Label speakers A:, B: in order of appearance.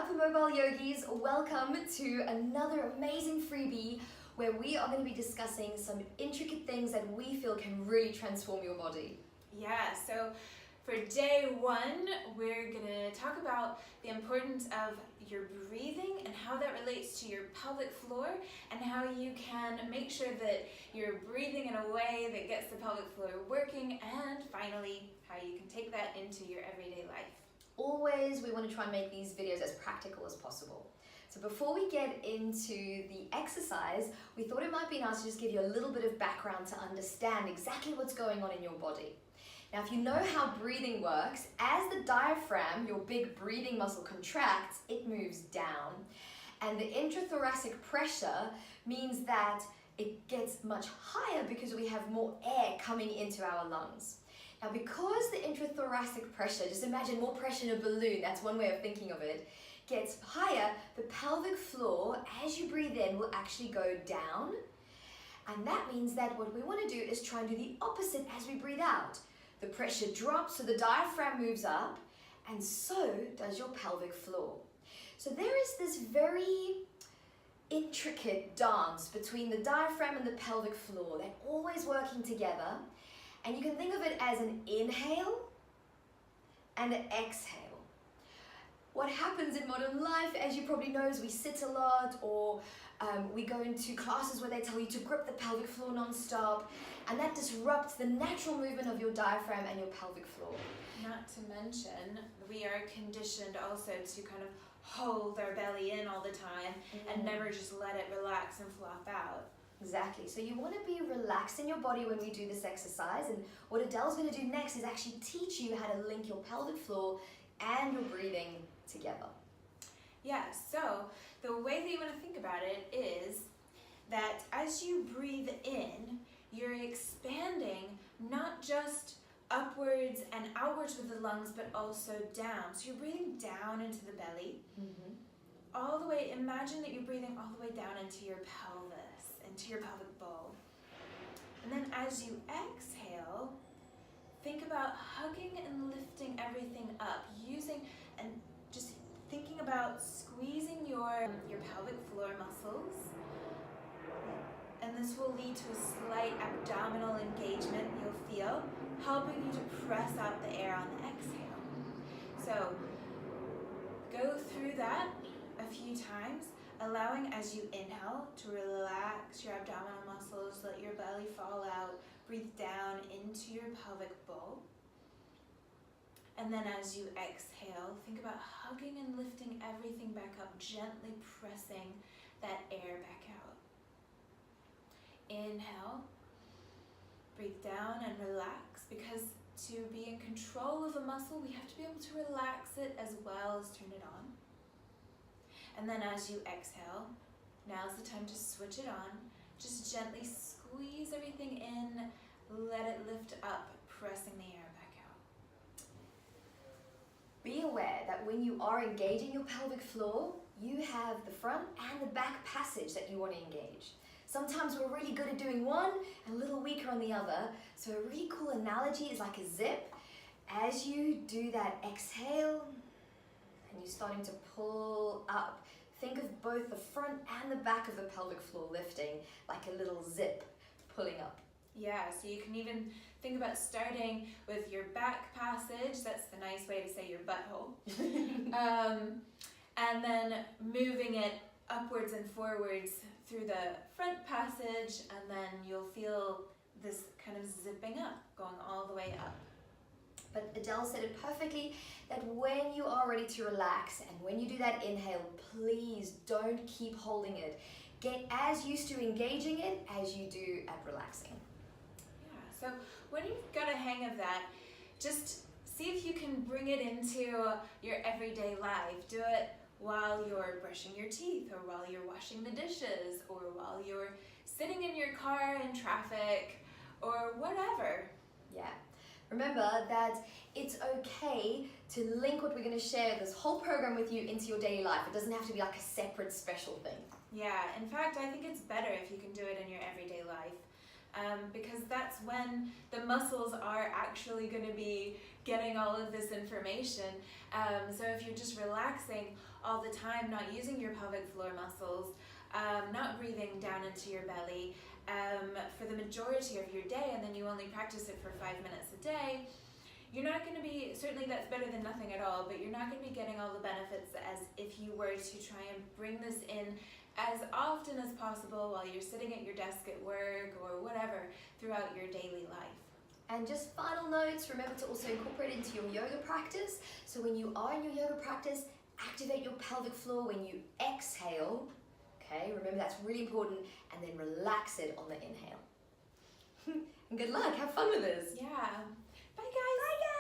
A: Hypermobile Yogis, welcome to another amazing freebie where we are going to be discussing some intricate things that we feel can really transform your body.
B: Yeah, so for day one, we're going to talk about the importance of your breathing and how that relates to your pelvic floor and how you can make sure that you're breathing in a way that gets the pelvic floor working, and finally, how you can take that into your everyday life.
A: Always, we want to try and make these videos as practical as possible. So before we get into the exercise, we thought it might be nice to just give you a little bit of background to understand exactly what's going on in your body. Now, if you know how breathing works, as the diaphragm, your big breathing muscle, contracts, it moves down. And the intrathoracic pressure means that it gets much higher because we have more air coming into our lungs. Now, because the intrathoracic pressure, just imagine more pressure in a balloon, that's one way of thinking of it, gets higher, the pelvic floor, as you breathe in, will actually go down. And that means that what we want to do is try and do the opposite as we breathe out. The pressure drops, so the diaphragm moves up, and so does your pelvic floor. So there is this very intricate dance between the diaphragm and the pelvic floor. They're always working together. And you can think of it as an inhale and an exhale. What happens in modern life, as you probably know, is we sit a lot, or we go into classes where they tell you to grip the pelvic floor non-stop, and that disrupts the natural movement of your diaphragm and your pelvic floor.
B: Not to mention, we are conditioned also to kind of hold our belly in all the time and never just let it relax and flop out.
A: Exactly. So you want to be relaxed in your body when we do this exercise, and what Adell's going to do next is actually teach you how to link your pelvic floor and your breathing together.
B: Yeah, so the way that you want to think about it is that as you breathe in, you're expanding not just upwards and outwards with the lungs, but also down. So you're breathing down into the belly, all the way, imagine that you're breathing all the way down into your pelvis, into your pelvic bowl. And then as you exhale, think about hugging and lifting everything up, using and just thinking about squeezing your pelvic floor muscles. And this will lead to a slight abdominal engagement you'll feel, helping you to press out the air on the exhale. So go through that a few times, allowing as you inhale to relax your abdominal muscles, let your belly fall out, breathe down into your pelvic bowl. And then as you exhale, think about hugging and lifting everything back up, gently pressing that air back out. Inhale, breathe down and relax, because to be in control of a muscle, we have to be able to relax it as well as turn it on. And then as you exhale, now's the time to switch it on. Just gently squeeze everything in, let it lift up, pressing the air back out.
A: Be aware that when you are engaging your pelvic floor, you have the front and the back passage that you want to engage. Sometimes we're really good at doing one and a little weaker on the other. So a really cool analogy is like a zip. As you do that exhale and you're starting to pull up, think of both the front and the back of the pelvic floor lifting like a little zip pulling up.
B: Yeah, so you can even think about starting with your back passage. That's the nice way to say your butthole. And then moving it upwards and forwards through the front passage, and then you'll feel this kind of zipping up, going all the way up.
A: But Adell said it perfectly, that when you are ready to relax and when you do that inhale, please don't keep holding it. Get as used to engaging it as you do at relaxing.
B: Yeah, so when you've got a hang of that, just see if you can bring it into your everyday life. Do it while you're brushing your teeth, or while you're washing the dishes, or while you're sitting in your car in traffic, or whatever.
A: Yeah. Remember that it's okay to link what we're going to share, this whole program with you, into your daily life. It doesn't have to be like a separate special thing.
B: Yeah, in fact, I think it's better if you can do it in your everyday life. because that's when the muscles are actually going to be getting all of this information. So if you're just relaxing all the time, not using your pelvic floor muscles, not breathing down into your belly for the majority of your day, and then you only practice it for 5 minutes a day, you're not going to be, certainly that's better than nothing at all, but you're not going to be getting all the benefits as if you were to try and bring this in as often as possible while you're sitting at your desk at work or whatever throughout your daily life.
A: And just final notes, remember to also incorporate it into your yoga practice. So when you are in your yoga practice, activate your pelvic floor when you exhale. Okay, remember that's really important, and then relax it on the inhale. And good luck, have fun with this.
B: Yeah. Bye guys. Bye guys.